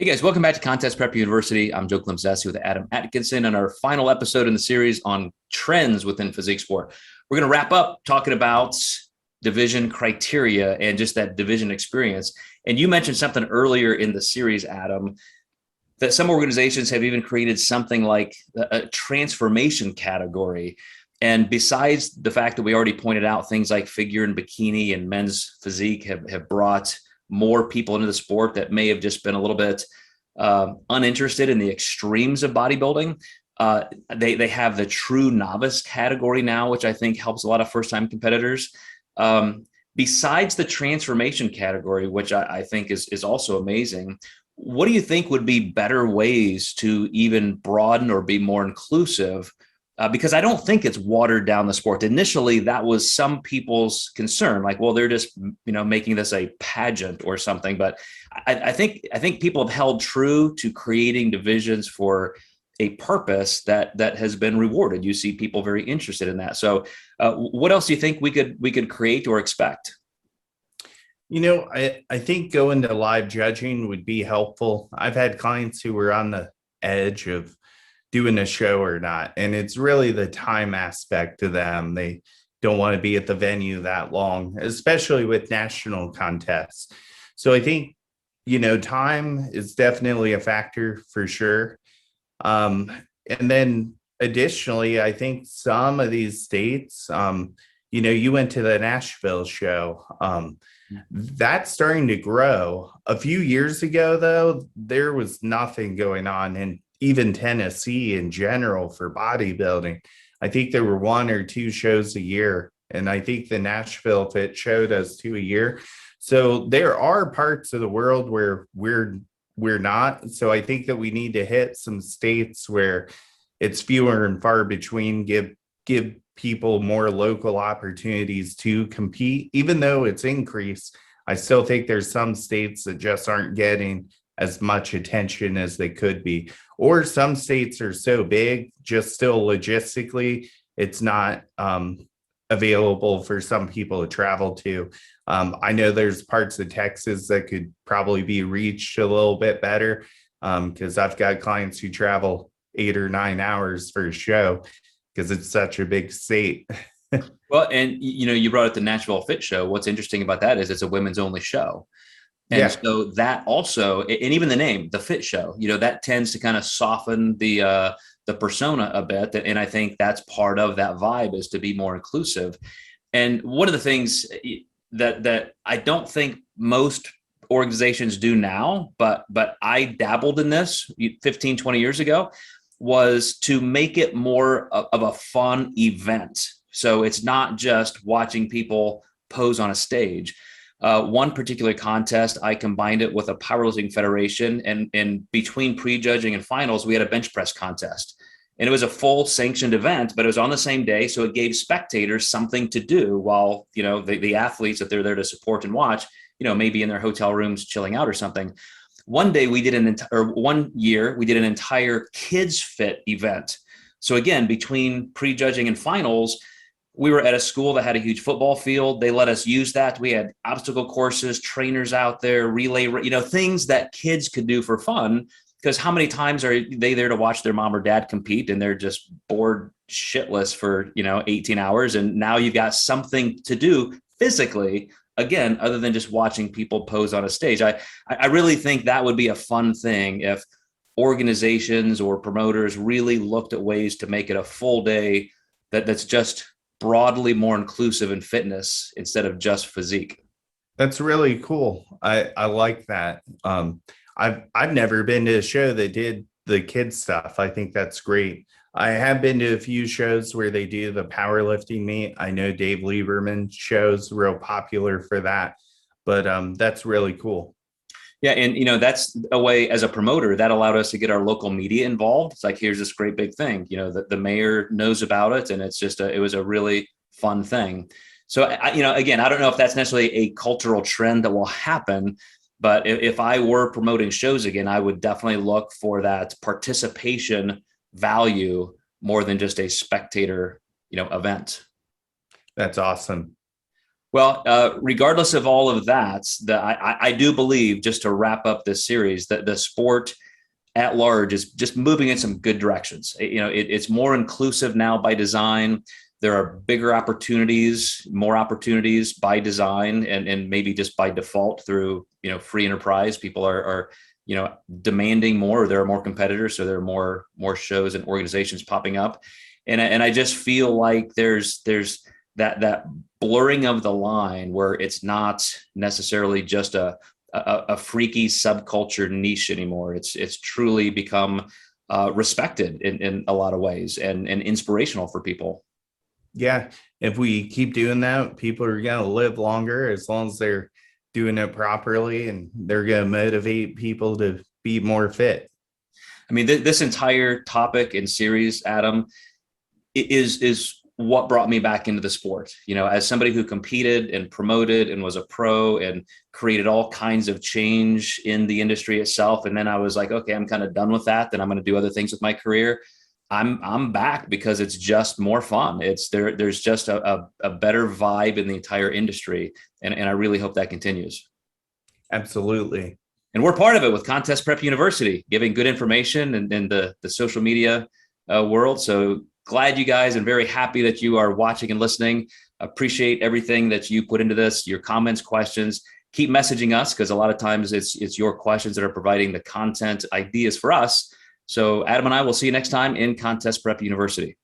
Hey guys, welcome back to Contest Prep University. I'm Joe Klemczewski with Adam Atkinson and our final episode in the series on trends within physique sport. We're going to wrap up talking about division criteria and just that division experience. And you mentioned something earlier in the series, Adam, that some organizations have even created something like a transformation category. And besides the fact that we already pointed out things like figure and bikini and men's physique have brought more people into the sport that may have just been a little bit uninterested in the extremes of bodybuilding. They have the true novice category now, which I think helps a lot of first-time competitors. Besides the transformation category, which I think is also amazing, what do you think would be better ways to even broaden or be more inclusive? Because I don't think it's watered down the sport. Initially, that was some people's concern, like, well, they're just, making this a pageant or something. But I think people have held true to creating divisions for a purpose that has been rewarded. You see people very interested in that. So what else do you think we could create or expect? I think going to live judging would be helpful. I've had clients who were on the edge of doing a show or not, and it's really the time aspect to them. They don't want to be at the venue that long, especially with national contests. So I think time is definitely a factor for sure. And then additionally, I think some of these states, you went to the Nashville show, that's starting to grow. A few years ago, though, there was nothing going on in even Tennessee in general for bodybuilding. I think there were one or two shows a year, and I think the Nashville Fit Show does two a year. So there are parts of the world where we're not. So I think that we need to hit some states where it's fewer and far between, give people more local opportunities to compete. Even though it's increased, I still think there's some states that just aren't getting as much attention as they could be, or some states are so big, just still logistically, it's not available for some people to travel to. I know there's parts of Texas that could probably be reached a little bit better, because I've got clients who travel 8 or 9 hours for a show because it's such a big state. Well, and you brought up the Nashville Fit Show. What's interesting about that is it's a women's only show. And so that also, and even the name, the Fit Show, that tends to kind of soften the persona a bit. And I think that's part of that vibe, is to be more inclusive. And one of the things that I don't think most organizations do now, but I dabbled in this 15, 20 years ago, was to make it more of a fun event. So it's not just watching people pose on a stage. One particular contest, I combined it with a powerlifting federation, and between prejudging and finals, we had a bench press contest. And it was a full sanctioned event, but it was on the same day. So it gave spectators something to do while, the athletes that they're there to support and watch, maybe in their hotel rooms chilling out or something. One year we did an entire kids fit event. So again, between prejudging and finals, we were at a school that had a huge football field. They let us use that. We had obstacle courses, trainers out there, relay, things that kids could do for fun. Because how many times are they there to watch their mom or dad compete and they're just bored shitless for, 18 hours. And now you've got something to do physically, again, other than just watching people pose on a stage. I really think that would be a fun thing if organizations or promoters really looked at ways to make it a full day that's just broadly more inclusive in fitness instead of just physique. That's really cool. I like that. I've never been to a show that did the kids stuff. I think that's great. I have been to a few shows where they do the powerlifting meet. I know Dave Lieberman's show's real popular for that, but that's really cool. Yeah. And, that's a way, as a promoter, that allowed us to get our local media involved. It's like, here's this great big thing, the mayor knows about it. And it's just, it was a really fun thing. So, again, I don't know if that's necessarily a cultural trend that will happen, but if I were promoting shows again, I would definitely look for that participation value more than just a spectator, event. That's awesome. Well, regardless of all of that, I do believe, just to wrap up this series, that the sport at large is just moving in some good directions. It's more inclusive now by design. There are bigger opportunities, more opportunities by design, and maybe just by default through, free enterprise. People are demanding more. There are more competitors, so there are more shows and organizations popping up. And I just feel like there's that blurring of the line where it's not necessarily just a freaky subculture niche anymore. It's truly become respected in a lot of ways, and inspirational for people. Yeah, if we keep doing that, people are going to live longer as long as they're doing it properly, and they're going to motivate people to be more fit. I mean, this entire topic and series, Adam, is what brought me back into the sport. As somebody who competed and promoted and was a pro and created all kinds of change in the industry itself. And then I was like, okay, I'm kind of done with that. Then I'm going to do other things with my career. I'm back because it's just more fun. There's just a better vibe in the entire industry. And I really hope that continues. Absolutely. And we're part of it with Contest Prep University, giving good information in the social media world. So glad you guys, and very happy that you are watching and listening. Appreciate everything that you put into this, your comments, questions. Keep messaging us, because a lot of times it's your questions that are providing the content ideas for us. So Adam and I will see you next time in Contest Prep University.